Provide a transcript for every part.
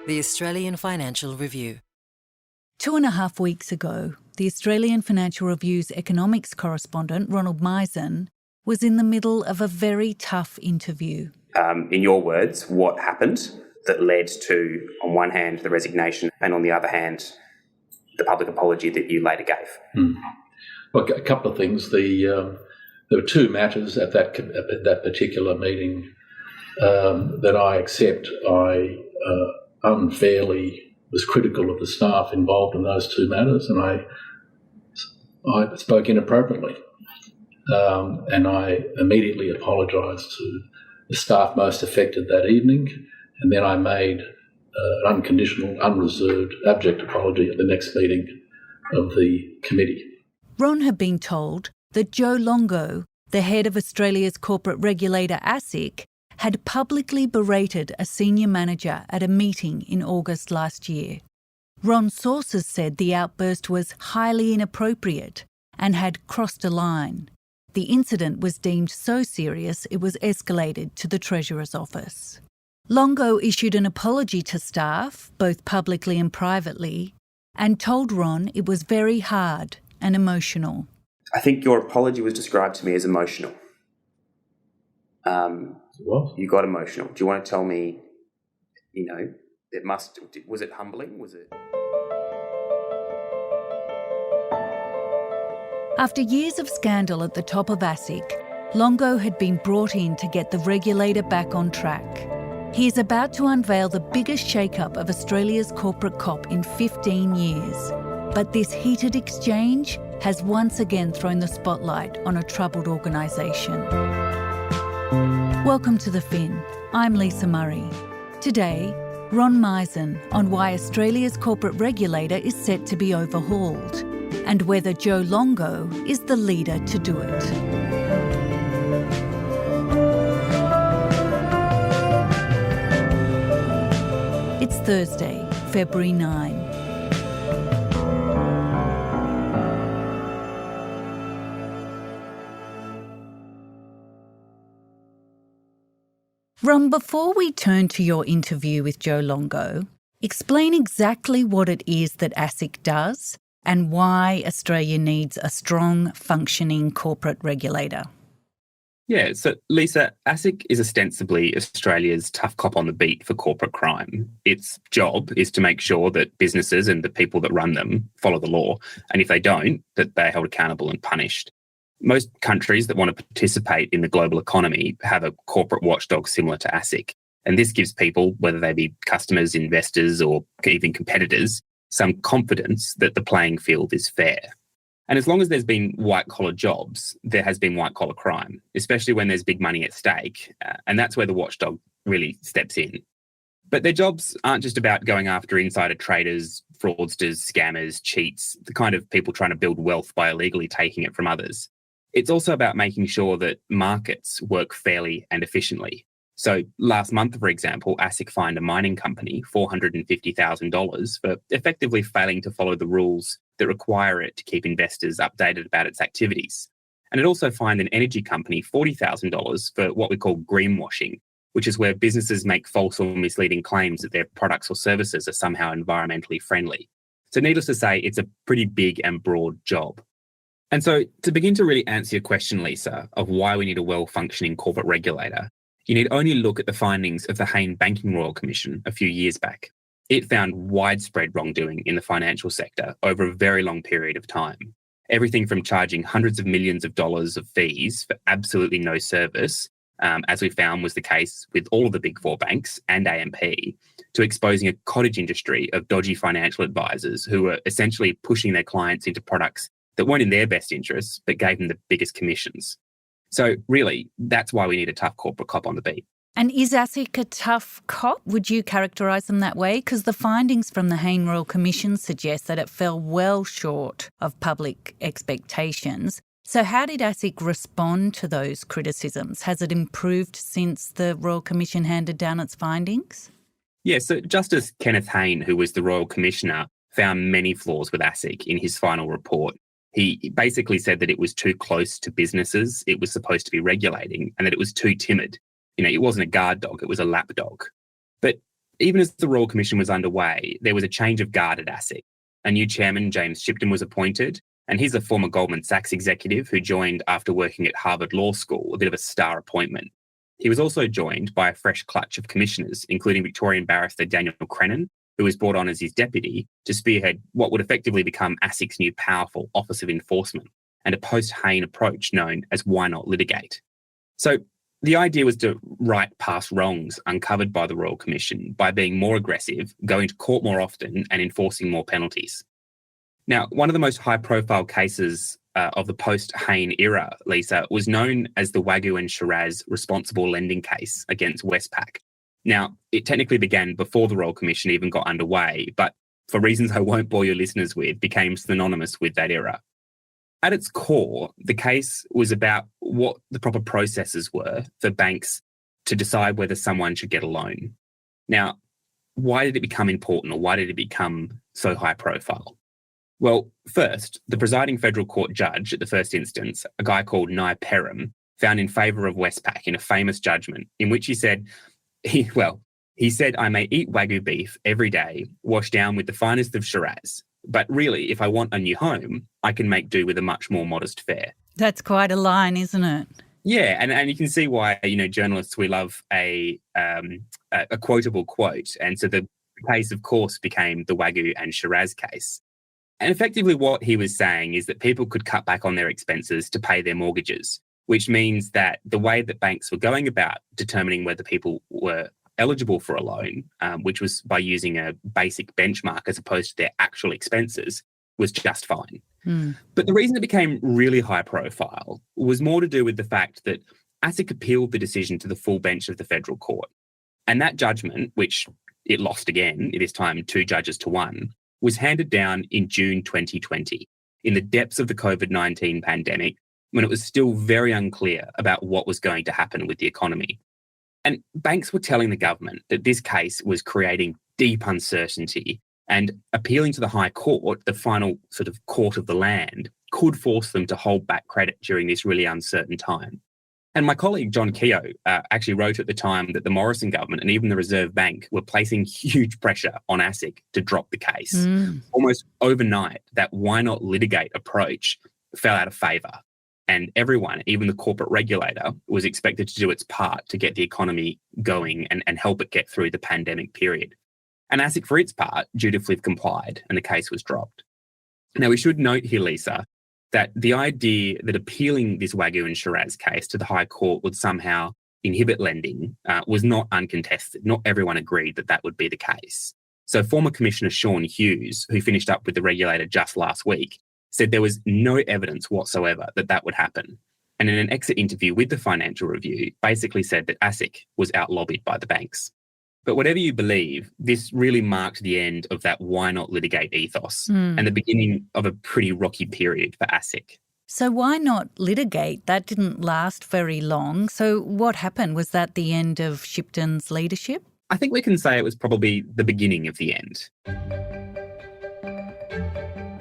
The Australian Financial Review. 2.5 weeks ago, the Australian Financial Review's economics correspondent, Ronald Mizen, was in the middle of a very tough interview. In your words, what happened that led to, on one hand, the resignation, and on the other hand, the public apology that you later gave? Well, a couple of things. There were two matters at that particular meeting that I accept. I unfairly was critical of the staff involved in those two matters, and I spoke inappropriately. And I immediately apologised to the staff most affected that evening, and then I made an unconditional, unreserved, abject apology at the next meeting of the committee. Ron had been told that Joe Longo, the head of Australia's corporate regulator ASIC, had publicly berated a senior manager at a meeting in August last year. Ron's sources said the outburst was highly inappropriate and had crossed a line. The incident was deemed so serious it was escalated to the Treasurer's office. Longo issued an apology to staff, both publicly and privately, and told Ron it was very hard and emotional. I think your apology was described to me as emotional. What? You got emotional. Do you want to tell me, was it humbling? Was it? After years of scandal at the top of ASIC, Longo had been brought in to get the regulator back on track. He is about to unveil the biggest shake-up of Australia's corporate COP in 15 years. But this heated exchange has once again thrown the spotlight on a troubled organisation. Welcome to The Fin. I'm Lisa Murray. Today, Ron Mizen on why Australia's corporate regulator is set to be overhauled and whether Joe Longo is the leader to do it. It's Thursday, February 9. Ron, before we turn to your interview with Joe Longo, explain exactly what it is that ASIC does and why Australia needs a strong, functioning corporate regulator. Yeah, so Lisa, ASIC is ostensibly Australia's tough cop on the beat for corporate crime. Its job is to make sure that businesses and the people that run them follow the law, and if they don't, that they're held accountable and punished. Most countries that want to participate in the global economy have a corporate watchdog similar to ASIC, and this gives people, whether they be customers, investors, or even competitors, some confidence that the playing field is fair. And as long as there's been white-collar jobs, there has been white-collar crime, especially when there's big money at stake, and that's where the watchdog really steps in. But their jobs aren't just about going after insider traders, fraudsters, scammers, cheats, the kind of people trying to build wealth by illegally taking it from others. It's also about making sure that markets work fairly and efficiently. So last month, for example, ASIC fined a mining company $450,000 for effectively failing to follow the rules that require it to keep investors updated about its activities. And it also fined an energy company $40,000 for what we call greenwashing, which is where businesses make false or misleading claims that their products or services are somehow environmentally friendly. So needless to say, it's a pretty big and broad job. And so to begin to really answer your question, Lisa, of why we need a well-functioning corporate regulator, you need only look at the findings of the Hayne Banking Royal Commission a few years back. It found widespread wrongdoing in the financial sector over a very long period of time. Everything from charging hundreds of millions of dollars of fees for absolutely no service, as we found was the case with all of the big four banks and AMP, to exposing a cottage industry of dodgy financial advisors who were essentially pushing their clients into products that weren't in their best interests, but gave them the biggest commissions. So really, that's why we need a tough corporate cop on the beat. And is ASIC a tough cop? Would you characterise them that way? Because the findings from the Hayne Royal Commission suggest that it fell well short of public expectations. So how did ASIC respond to those criticisms? Has it improved since the Royal Commission handed down its findings? Yeah, so Justice Kenneth Hayne, who was the Royal Commissioner, found many flaws with ASIC in his final report. He basically said that it was too close to businesses it was supposed to be regulating and that it was too timid. It wasn't a guard dog, it was a lap dog. But even as the Royal Commission was underway, there was a change of guard at ASIC. A new chairman, James Shipton, was appointed, and he's a former Goldman Sachs executive who joined after working at Harvard Law School, a bit of a star appointment. He was also joined by a fresh clutch of commissioners, including Victorian barrister Daniel Crennan, who was brought on as his deputy to spearhead what would effectively become ASIC's new powerful Office of Enforcement and a post-Hayne approach known as why not litigate. So the idea was to right past wrongs uncovered by the Royal Commission by being more aggressive, going to court more often and enforcing more penalties. Now, one of the most high-profile cases of the post-Hayne era, Lisa, was known as the Wagyu and Shiraz responsible lending case against Westpac. Now, it technically began before the Royal Commission even got underway, but for reasons I won't bore your listeners with, became synonymous with that era. At its core, the case was about what the proper processes were for banks to decide whether someone should get a loan. Now, why did it become important, or why did it become so high profile? Well, first, the presiding federal court judge at the first instance, a guy called Nye Perham, found in favour of Westpac in a famous judgment in which he said, he said, I may eat Wagyu beef every day, washed down with the finest of Shiraz. But really, if I want a new home, I can make do with a much more modest fare. That's quite a line, isn't it? Yeah, and you can see why, journalists, we love a quotable quote. And so the case, of course, became the Wagyu and Shiraz case. And effectively what he was saying is that people could cut back on their expenses to pay their mortgages, which means that the way that banks were going about determining whether people were eligible for a loan, which was by using a basic benchmark as opposed to their actual expenses, was just fine. But the reason it became really high profile was more to do with the fact that ASIC appealed the decision to the full bench of the federal court. And that judgment, which it lost again, this time 2 judges to 1, was handed down in June 2020, in the depths of the COVID-19 pandemic, when it was still very unclear about what was going to happen with the economy. And banks were telling the government that this case was creating deep uncertainty, and appealing to the High Court, the final sort of court of the land, could force them to hold back credit during this really uncertain time. And my colleague John Keogh actually wrote at the time that the Morrison government and even the Reserve Bank were placing huge pressure on ASIC to drop the case. Almost overnight, that why not litigate approach fell out of favour. And everyone, even the corporate regulator, was expected to do its part to get the economy going and help it get through the pandemic period. And ASIC, for its part, dutifully complied, and the case was dropped. Now, we should note here, Lisa, that the idea that appealing this Wagyu and Shiraz case to the High Court would somehow inhibit lending was not uncontested. Not everyone agreed that that would be the case. So former Commissioner Sean Hughes, who finished up with the regulator just last week, said there was no evidence whatsoever that that would happen. And in an exit interview with the Financial Review, basically said that ASIC was out-lobbied by the banks. But whatever you believe, this really marked the end of that why not litigate ethos and the beginning of a pretty rocky period for ASIC. So why not litigate? That didn't last very long. So what happened? Was that the end of Shipton's leadership? I think we can say it was probably the beginning of the end.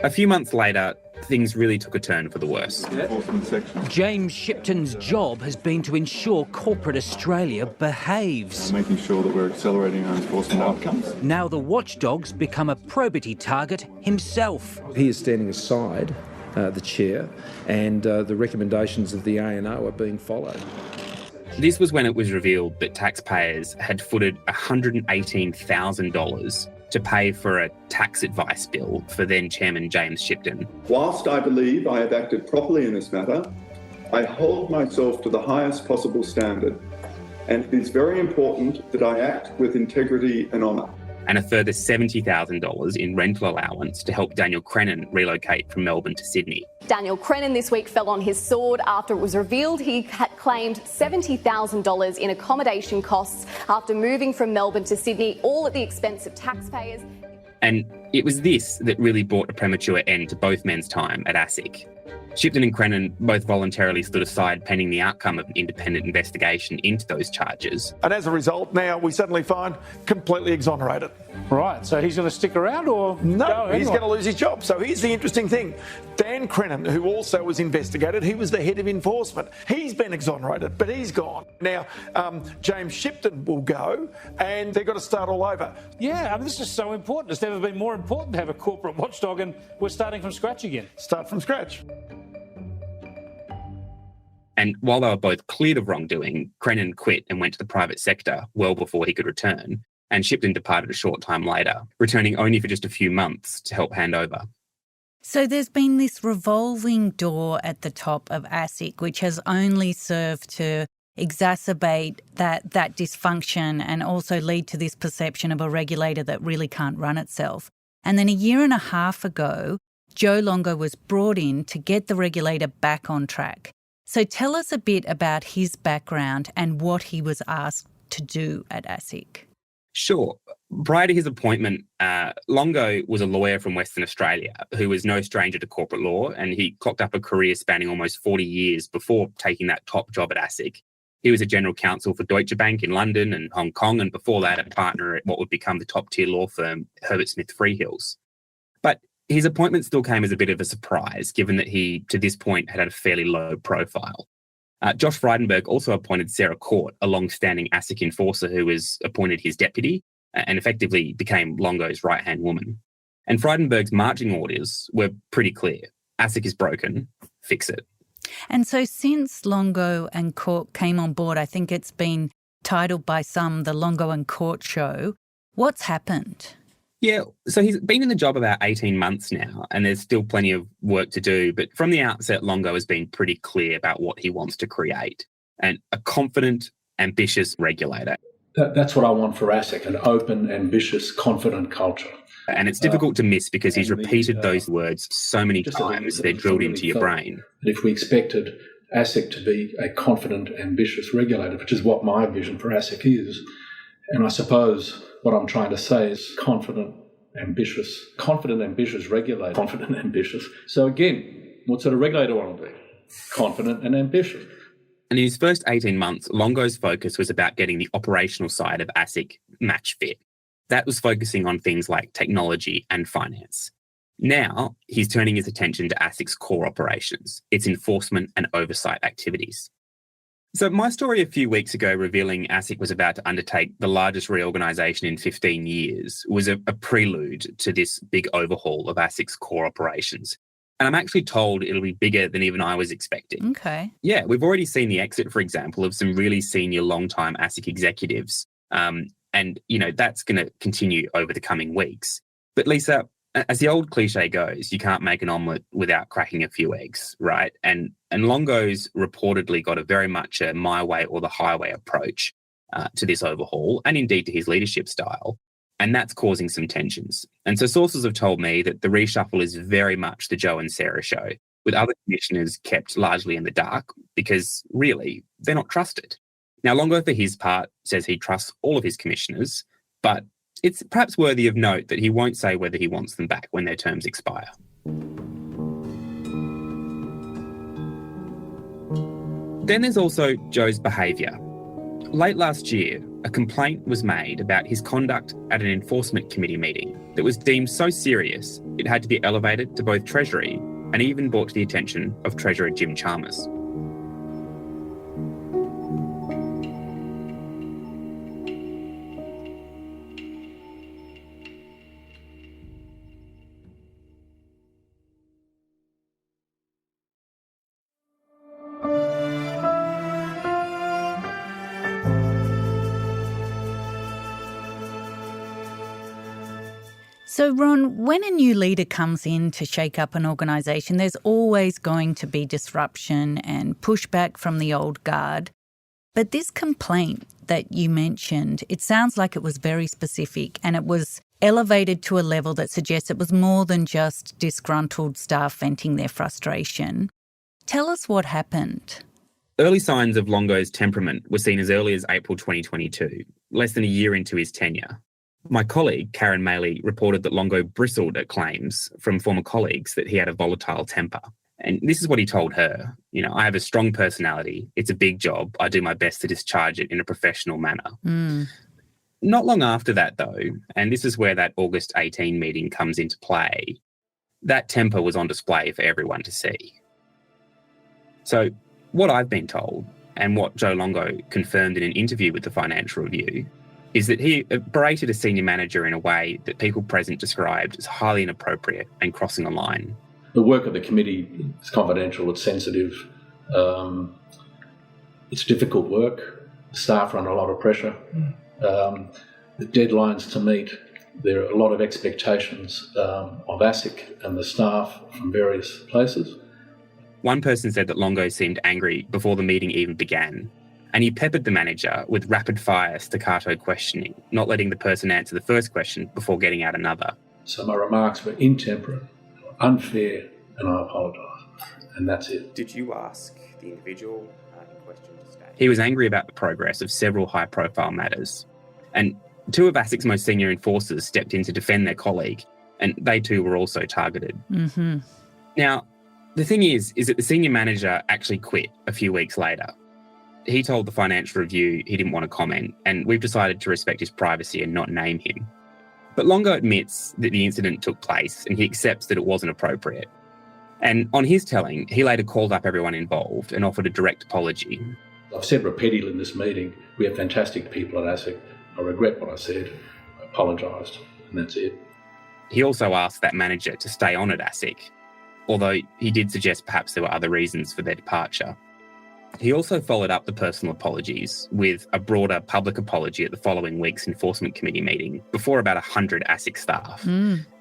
A few months later, things really took a turn for the worse. James Shipton's job has been to ensure corporate Australia behaves. Making sure that we're accelerating our enforcement outcomes. Now the watchdog's become a probity target himself. He is standing aside, the chair, and the recommendations of the ANO are being followed. This was when it was revealed that taxpayers had footed $118,000 to pay for a tax advice bill for then Chairman James Shipton. Whilst I believe I have acted properly in this matter, I hold myself to the highest possible standard, and it is very important that I act with integrity and honour. And a further $70,000 in rental allowance to help Daniel Crennan relocate from Melbourne to Sydney. Daniel Crennan this week fell on his sword after it was revealed he had claimed $70,000 in accommodation costs after moving from Melbourne to Sydney, all at the expense of taxpayers. And It was this that really brought a premature end to both men's time at ASIC. Shipton and Crennan both voluntarily stood aside pending the outcome of an independent investigation into those charges. And as a result, now we suddenly find completely exonerated. Right, so he's going to stick around or no? He's going to lose his job. So here's the interesting thing. Dan Crennan, who also was investigated, he was the head of enforcement. He's been exonerated, but he's gone. Now, James Shipton will go and they've got to start all over. Yeah, I mean, this is so important. It's never been more important to have a corporate watchdog, and we're starting from scratch again. Start from scratch. And while they were both cleared of wrongdoing, Crennan quit and went to the private sector well before he could return, and Shipton departed a short time later, returning only for just a few months to help hand over. So there's been this revolving door at the top of ASIC, which has only served to exacerbate that dysfunction and also lead to this perception of a regulator that really can't run itself. And then a year and a half ago, Joe Longo was brought in to get the regulator back on track. So tell us a bit about his background and what he was asked to do at ASIC. Sure. Prior to his appointment, Longo was a lawyer from Western Australia who was no stranger to corporate law, and he clocked up a career spanning almost 40 years before taking that top job at ASIC. He was a general counsel for Deutsche Bank in London and Hong Kong, and before that, a partner at what would become the top-tier law firm, Herbert Smith Freehills. But his appointment still came as a bit of a surprise, given that he, to this point, had a fairly low profile. Josh Frydenberg also appointed Sarah Court, a long-standing ASIC enforcer who was appointed his deputy and effectively became Longo's right-hand woman. And Frydenberg's marching orders were pretty clear. ASIC is broken, fix it. And so since Longo and Court came on board, I think it's been titled by some the Longo and Court Show. What's happened? Yeah, so he's been in the job about 18 months now, and there's still plenty of work to do. But from the outset, Longo has been pretty clear about what he wants to create, and a confident, ambitious regulator. That's what I want for ASIC, an open, ambitious, confident culture. And it's difficult to miss because he's repeated those words so many times they're drilled into your brain. And if we expected ASIC to be a confident, ambitious regulator, which is what my vision for ASIC is, and I suppose what I'm trying to say is confident, ambitious regulator. Confident, ambitious. So again, what sort of regulator do I want to be? Confident and ambitious. And in his first 18 months, Longo's focus was about getting the operational side of ASIC match fit. That was focusing on things like technology and finance. Now, he's turning his attention to ASIC's core operations, its enforcement and oversight activities. So my story a few weeks ago revealing ASIC was about to undertake the largest reorganisation in 15 years was a prelude to this big overhaul of ASIC's core operations. And I'm actually told it'll be bigger than even I was expecting. Okay. Yeah, we've already seen the exit, for example, of some really senior long-time ASIC executives. And, you know, that's going to continue over the coming weeks. But Lisa, as the old cliche goes, you can't make an omelette without cracking a few eggs, right? And Longo's reportedly got a very much a my way or the highway approach to this overhaul, and indeed to his leadership style. And that's causing some tensions. And so sources have told me that the reshuffle is very much the Joe and Sarah show, with other commissioners kept largely in the dark because, really, they're not trusted. Now, Longo, for his part, says he trusts all of his commissioners, but it's perhaps worthy of note that he won't say whether he wants them back when their terms expire. Then there's also Joe's behaviour. Late last year, a complaint was made about his conduct at an enforcement committee meeting that was deemed so serious it had to be elevated to both Treasury and even brought to the attention of Treasurer Jim Chalmers. So, Ron, when a new leader comes in to shake up an organisation, there's always going to be disruption and pushback from the old guard. But this complaint that you mentioned, it sounds like it was very specific and it was elevated to a level that suggests it was more than just disgruntled staff venting their frustration. Tell us what happened. Early signs of Longo's temperament were seen as early as April 2022, less than a year into his tenure. My colleague, Karen Maley, reported that Longo bristled at claims from former colleagues that he had a volatile temper. And this is what he told her. I have a strong personality. It's a big job. I do my best to discharge it in a professional manner. Not long after that, though, and this is where that August 18 meeting comes into play, that temper was on display for everyone to see. So what I've been told, and what Joe Longo confirmed in an interview with the Financial Review, is that he berated a senior manager in a way that people present described as highly inappropriate and crossing a line. The work of the committee is confidential, it's sensitive, it's difficult work. Staff are under a lot of pressure. The deadlines to meet, there are a lot of expectations of ASIC and the staff from various places. One person said that Longo seemed angry before the meeting even began, and he peppered the manager with rapid-fire staccato questioning, not letting the person answer the first question before getting out another. So my remarks were intemperate, unfair, and I apologise. And that's it. Did you ask the individual in question to stay? He was angry about the progress of several high-profile matters, and two of ASIC's most senior enforcers stepped in to defend their colleague, and they too were also targeted. Now, the thing is that the senior manager actually quit a few weeks later. He told the Financial Review he didn't want to comment, and we've decided to respect his privacy and not name him. But Longo admits that the incident took place, and he accepts that it wasn't appropriate. And on his telling, he later called up everyone involved and offered a direct apology. I've said repeatedly in this meeting, we have fantastic people at ASIC. I regret what I said. I apologised, and that's it. He also asked that manager to stay on at ASIC, although he did suggest perhaps there were other reasons for their departure. He also followed up the personal apologies with a broader public apology at the following week's Enforcement Committee meeting before about 100 ASIC staff.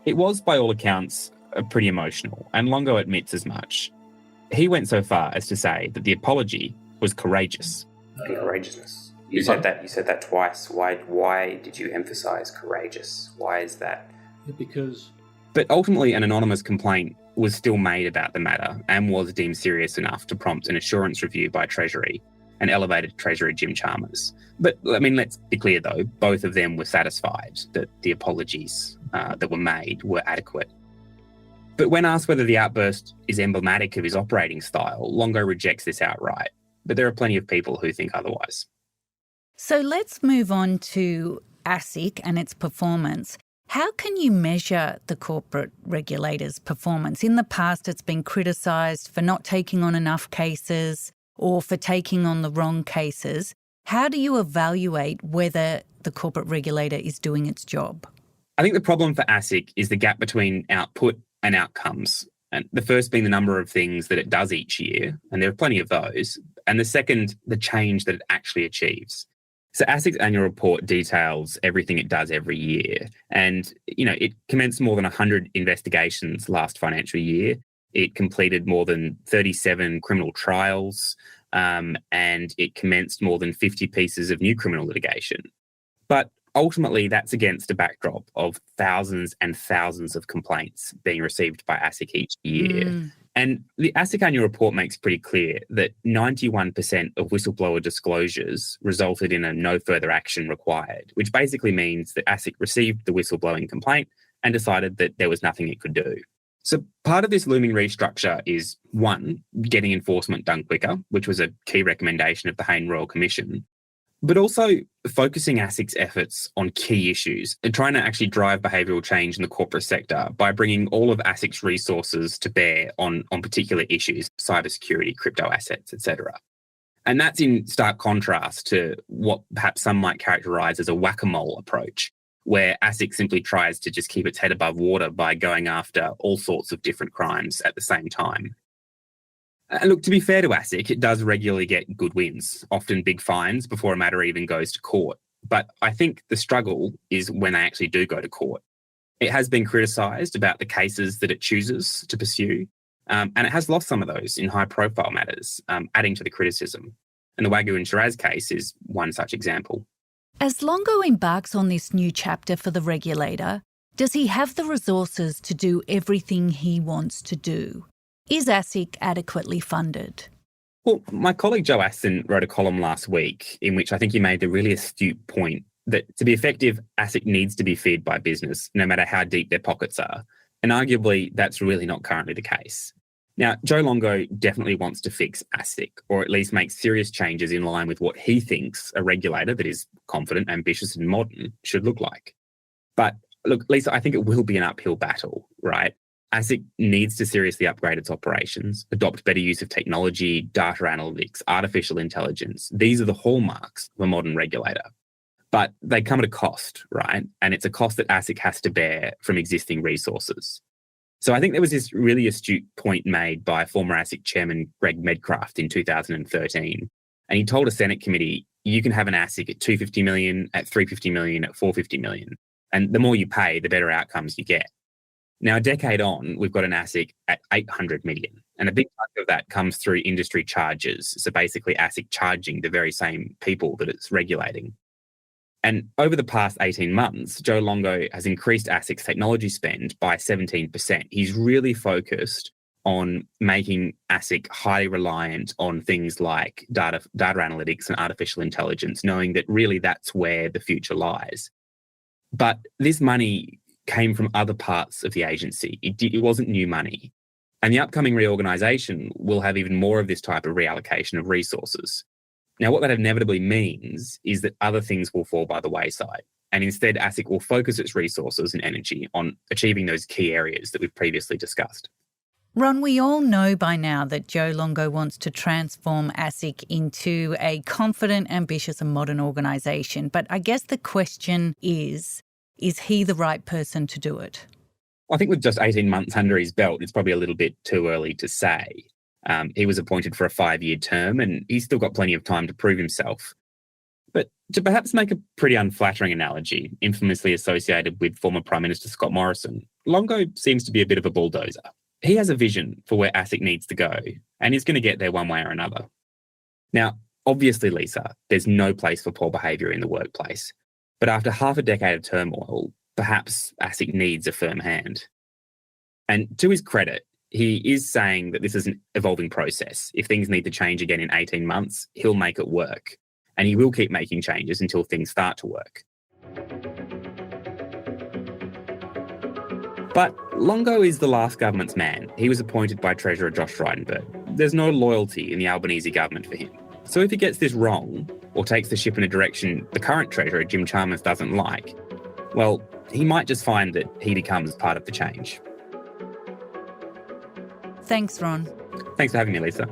It was, by all accounts, pretty emotional, and Longo admits as much. He went so far as to say that the apology was courageous. Courageousness. You said that twice. Why did you emphasise courageous? Why is that? Because... But ultimately, an anonymous complaint was still made about the matter and was deemed serious enough to prompt an assurance review by Treasury and elevated Treasurer Jim Chalmers. But, let's be clear, though, both of them were satisfied that the apologies that were made were adequate. But when asked whether the outburst is emblematic of his operating style, Longo rejects this outright. But there are plenty of people who think otherwise. So let's move on to ASIC and its performance. How can you measure the corporate regulator's performance? In the past, it's been criticised for not taking on enough cases or for taking on the wrong cases. How do you evaluate whether the corporate regulator is doing its job? I think the problem for ASIC is the gap between output and outcomes. And the first being the number of things that it does each year, and there are plenty of those. And the second, the change that it actually achieves. So ASIC's annual report details everything it does every year. And, it commenced more than 100 investigations last financial year. It completed more than 37 criminal trials, and it commenced more than 50 pieces of new criminal litigation. But ultimately, that's against a backdrop of thousands and thousands of complaints being received by ASIC each year. And the ASIC annual report makes pretty clear that 91% of whistleblower disclosures resulted in a no further action required, which basically means that ASIC received the whistleblowing complaint and decided that there was nothing it could do. So part of this looming restructure is, one, getting enforcement done quicker, which was a key recommendation of the Hayne Royal Commission, but also focusing ASIC's efforts on key issues and trying to actually drive behavioural change in the corporate sector by bringing all of ASIC's resources to bear on particular issues, cybersecurity, crypto assets, etc. And that's in stark contrast to what perhaps some might characterise as a whack-a-mole approach, where ASIC simply tries to just keep its head above water by going after all sorts of different crimes at the same time. And look, to be fair to ASIC, it does regularly get good wins, often big fines before a matter even goes to court. But I think the struggle is when they actually do go to court. It has been criticised about the cases that it chooses to pursue, and it has lost some of those in high-profile matters, adding to the criticism. And the Wagyu and Shiraz case is one such example. As Longo embarks on this new chapter for the regulator, does he have the resources to do everything he wants to do? Is ASIC adequately funded? Well, my colleague Joe Aston wrote a column last week in which I think he made the really astute point that to be effective, ASIC needs to be feared by business, no matter how deep their pockets are. And arguably, that's really not currently the case. Now, Joe Longo definitely wants to fix ASIC, or at least make serious changes in line with what he thinks a regulator that is confident, ambitious and modern should look like. But look, Lisa, I think it will be an uphill battle, right? ASIC needs to seriously upgrade its operations, adopt better use of technology, data analytics, artificial intelligence. These are the hallmarks of a modern regulator. But they come at a cost, right? And it's a cost that ASIC has to bear from existing resources. So I think there was this really astute point made by former ASIC chairman Greg Medcraft in 2013. And he told a Senate committee, you can have an ASIC at $250 million, at $350 million, at $450 million. And the more you pay, the better outcomes you get. Now, a decade on, we've got an ASIC at $800 million. And a big part of that comes through industry charges. So basically ASIC charging the very same people that it's regulating. And over the past 18 months, Joe Longo has increased ASIC's technology spend by 17%. He's really focused on making ASIC highly reliant on things like data analytics and artificial intelligence, knowing that really that's where the future lies. But this money came from other parts of the agency. It wasn't new money. And the upcoming reorganisation will have even more of this type of reallocation of resources. Now, what that inevitably means is that other things will fall by the wayside. And instead, ASIC will focus its resources and energy on achieving those key areas that we've previously discussed. Ron, we all know by now that Joe Longo wants to transform ASIC into a confident, ambitious and modern organisation. But I guess the question is he the right person to do it? I think with just 18 months under his belt, it's probably a little bit too early to say. He was appointed for a 5-year term and he's still got plenty of time to prove himself. But to perhaps make a pretty unflattering analogy, infamously associated with former Prime Minister Scott Morrison, Longo seems to be a bit of a bulldozer. He has a vision for where ASIC needs to go and he's going to get there one way or another. Now, obviously, Lisa, there's no place for poor behaviour in the workplace. But after half a decade of turmoil, perhaps ASIC needs a firm hand. And to his credit, he is saying that this is an evolving process. If things need to change again in 18 months, he'll make it work. And he will keep making changes until things start to work. But Longo is the last government's man. He was appointed by Treasurer Josh Frydenberg. There's no loyalty in the Albanese government for him. So if he gets this wrong, or takes the ship in a direction the current Treasurer, Jim Chalmers, doesn't like, well, he might just find that he becomes part of the change. Thanks, Ron. Thanks for having me, Lisa.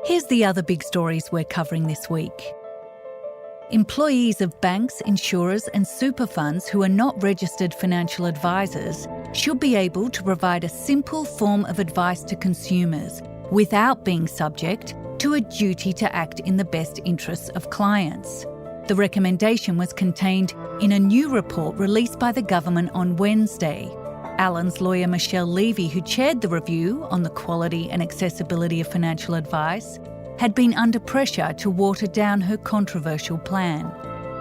Here's the other big stories we're covering this week. Employees of banks, insurers and super funds who are not registered financial advisors should be able to provide a simple form of advice to consumers without being subject to a duty to act in the best interests of clients. The recommendation was contained in a new report released by the government on Wednesday. Alan's lawyer Michelle Levy, who chaired the review on the quality and accessibility of financial advice, had been under pressure to water down her controversial plan.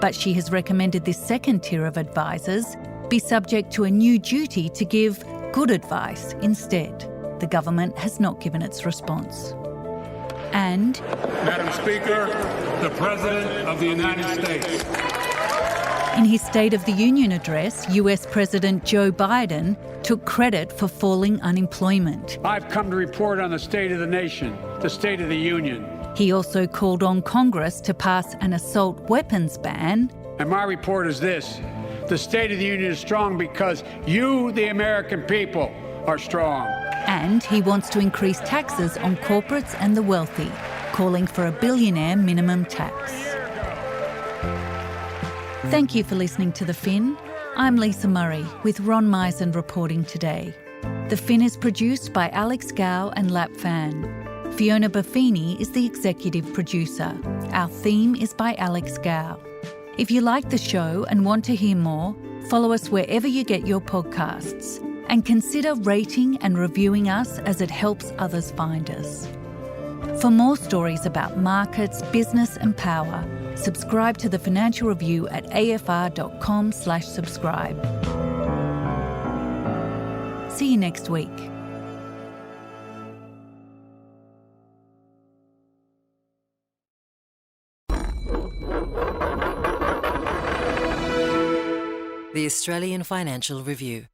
But she has recommended this second tier of advisors be subject to a new duty to give good advice instead. The government has not given its response. And Madam Speaker, the President of the United States. In his State of the Union address, US President Joe Biden took credit for falling unemployment. I've come to report on the state of the nation, the State of the Union. He also called on Congress to pass an assault weapons ban. And my report is this: the State of the Union is strong because you, the American people, are strong. And he wants to increase taxes on corporates and the wealthy, calling for a billionaire minimum tax. Thank you for listening to The Fin. I'm Lisa Murray with Ron Mizen reporting today. The Fin is produced by Alex Gow and Lap Fan. Fiona Buffini is the executive producer. Our theme is by Alex Gow. If you like the show and want to hear more, follow us wherever you get your podcasts and consider rating and reviewing us as it helps others find us. For more stories about markets, business and power, subscribe to The Financial Review at afr.com/subscribe. See you next week. The Australian Financial Review.